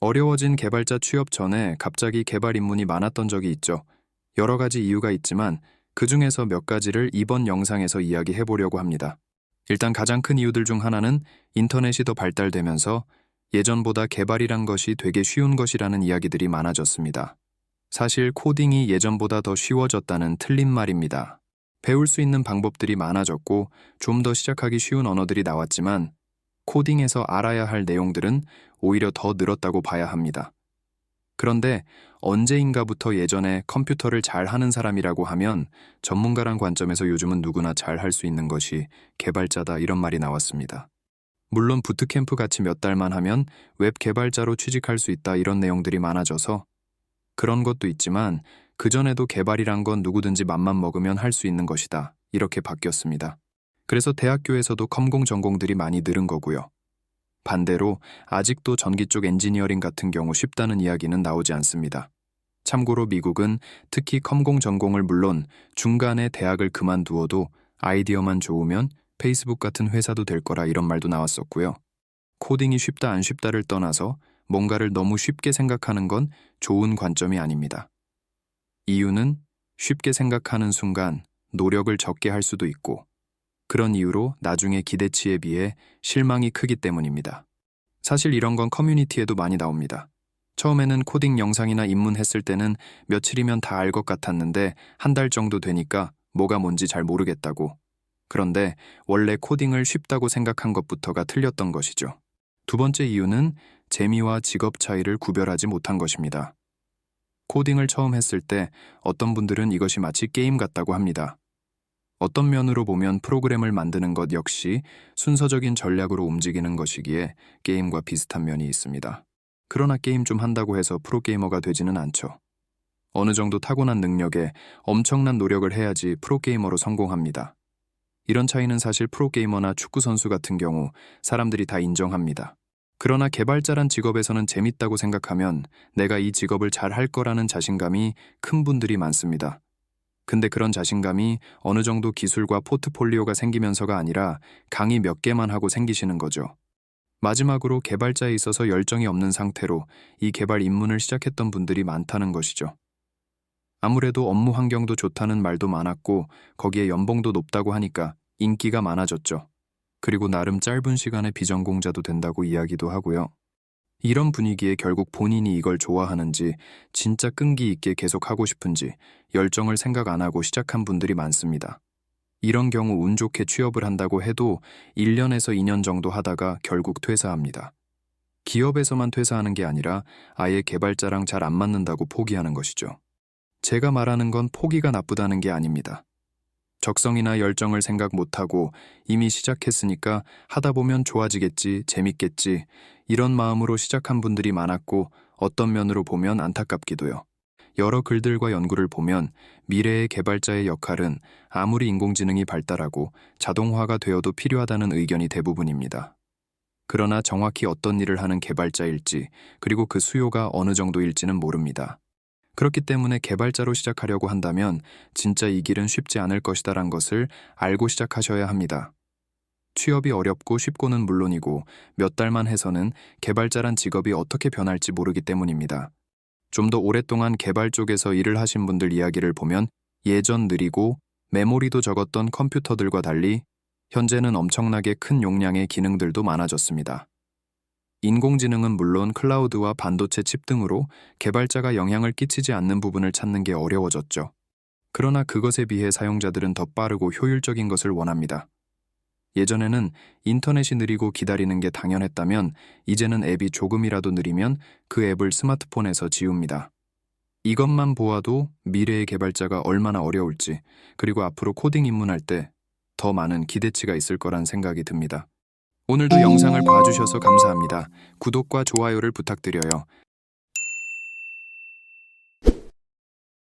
어려워진 개발자 취업 전에 갑자기 개발 입문이 많았던 적이 있죠. 여러 가지 이유가 있지만 그 중에서 몇 가지를 이번 영상에서 이야기해 보려고 합니다. 일단 가장 큰 이유들 중 하나는 인터넷이 더 발달되면서 예전보다 개발이란 것이 되게 쉬운 것이라는 이야기들이 많아졌습니다. 사실 코딩이 예전보다 더 쉬워졌다는 틀린 말입니다. 배울 수 있는 방법들이 많아졌고 좀 더 시작하기 쉬운 언어들이 나왔지만 코딩에서 알아야 할 내용들은 오히려 더 늘었다고 봐야 합니다. 그런데 언제인가부터 예전에 컴퓨터를 잘 하는 사람이라고 하면 전문가란 관점에서 요즘은 누구나 잘 할 수 있는 것이 개발자다 이런 말이 나왔습니다. 물론 부트캠프 같이 몇 달만 하면 웹 개발자로 취직할 수 있다 이런 내용들이 많아져서 그런 것도 있지만 그전에도 개발이란 건 누구든지 맘만 먹으면 할 수 있는 것이다 이렇게 바뀌었습니다. 그래서 대학교에서도 컴공 전공들이 많이 늘은 거고요. 반대로 아직도 전기 쪽 엔지니어링 같은 경우 쉽다는 이야기는 나오지 않습니다. 참고로 미국은 특히 컴공 전공을 물론 중간에 대학을 그만두어도 아이디어만 좋으면 페이스북 같은 회사도 될 거라 이런 말도 나왔었고요. 코딩이 쉽다 안 쉽다를 떠나서 뭔가를 너무 쉽게 생각하는 건 좋은 관점이 아닙니다. 이유는 쉽게 생각하는 순간 노력을 적게 할 수도 있고 그런 이유로 나중에 기대치에 비해 실망이 크기 때문입니다. 사실 이런 건 커뮤니티에도 많이 나옵니다. 처음에는 코딩 영상이나 입문했을 때는 며칠이면 다 알 것 같았는데 한 달 정도 되니까 뭐가 뭔지 잘 모르겠다고. 그런데 원래 코딩을 쉽다고 생각한 것부터가 틀렸던 것이죠. 두 번째 이유는 재미와 직업 차이를 구별하지 못한 것입니다. 코딩을 처음 했을 때 어떤 분들은 이것이 마치 게임 같다고 합니다. 어떤 면으로 보면 프로그램을 만드는 것 역시 순서적인 전략으로 움직이는 것이기에 게임과 비슷한 면이 있습니다. 그러나 게임 좀 한다고 해서 프로게이머가 되지는 않죠. 어느 정도 타고난 능력에 엄청난 노력을 해야지 프로게이머로 성공합니다. 이런 차이는 사실 프로게이머나 축구선수 같은 경우 사람들이 다 인정합니다. 그러나 개발자란 직업에서는 재밌다고 생각하면 내가 이 직업을 잘 할 거라는 자신감이 큰 분들이 많습니다. 근데 그런 자신감이 어느 정도 기술과 포트폴리오가 생기면서가 아니라 강의 몇 개만 하고 생기시는 거죠. 마지막으로 개발자에 있어서 열정이 없는 상태로 이 개발 입문을 시작했던 분들이 많다는 것이죠. 아무래도 업무 환경도 좋다는 말도 많았고 거기에 연봉도 높다고 하니까 인기가 많아졌죠. 그리고 나름 짧은 시간에 비전공자도 된다고 이야기도 하고요. 이런 분위기에 결국 본인이 이걸 좋아하는지 진짜 끈기 있게 계속 하고 싶은지 열정을 생각 안 하고 시작한 분들이 많습니다. 이런 경우 운 좋게 취업을 한다고 해도 1년에서 2년 정도 하다가 결국 퇴사합니다. 기업에서만 퇴사하는 게 아니라 아예 개발자랑 잘 안 맞는다고 포기하는 것이죠. 제가 말하는 건 포기가 나쁘다는 게 아닙니다. 적성이나 열정을 생각 못하고 이미 시작했으니까 하다 보면 좋아지겠지, 재밌겠지 이런 마음으로 시작한 분들이 많았고 어떤 면으로 보면 안타깝기도요. 여러 글들과 연구를 보면 미래의 개발자의 역할은 아무리 인공지능이 발달하고 자동화가 되어도 필요하다는 의견이 대부분입니다. 그러나 정확히 어떤 일을 하는 개발자일지 그리고 그 수요가 어느 정도일지는 모릅니다. 그렇기 때문에 개발자로 시작하려고 한다면 진짜 이 길은 쉽지 않을 것이다란 것을 알고 시작하셔야 합니다. 취업이 어렵고 쉽고는 물론이고 몇 달만 해서는 개발자란 직업이 어떻게 변할지 모르기 때문입니다. 좀 더 오랫동안 개발 쪽에서 일을 하신 분들 이야기를 보면 예전 느리고 메모리도 적었던 컴퓨터들과 달리 현재는 엄청나게 큰 용량의 기능들도 많아졌습니다. 인공지능은 물론 클라우드와 반도체 칩 등으로 개발자가 영향을 끼치지 않는 부분을 찾는 게 어려워졌죠. 그러나 그것에 비해 사용자들은 더 빠르고 효율적인 것을 원합니다. 예전에는 인터넷이 느리고 기다리는 게 당연했다면 이제는 앱이 조금이라도 느리면 그 앱을 스마트폰에서 지웁니다. 이것만 보아도 미래의 개발자가 얼마나 어려울지 그리고 앞으로 코딩 입문할 때 더 많은 기대치가 있을 거란 생각이 듭니다. 오늘도 영상을 봐주셔서 감사합니다. 구독과 좋아요를 부탁드려요.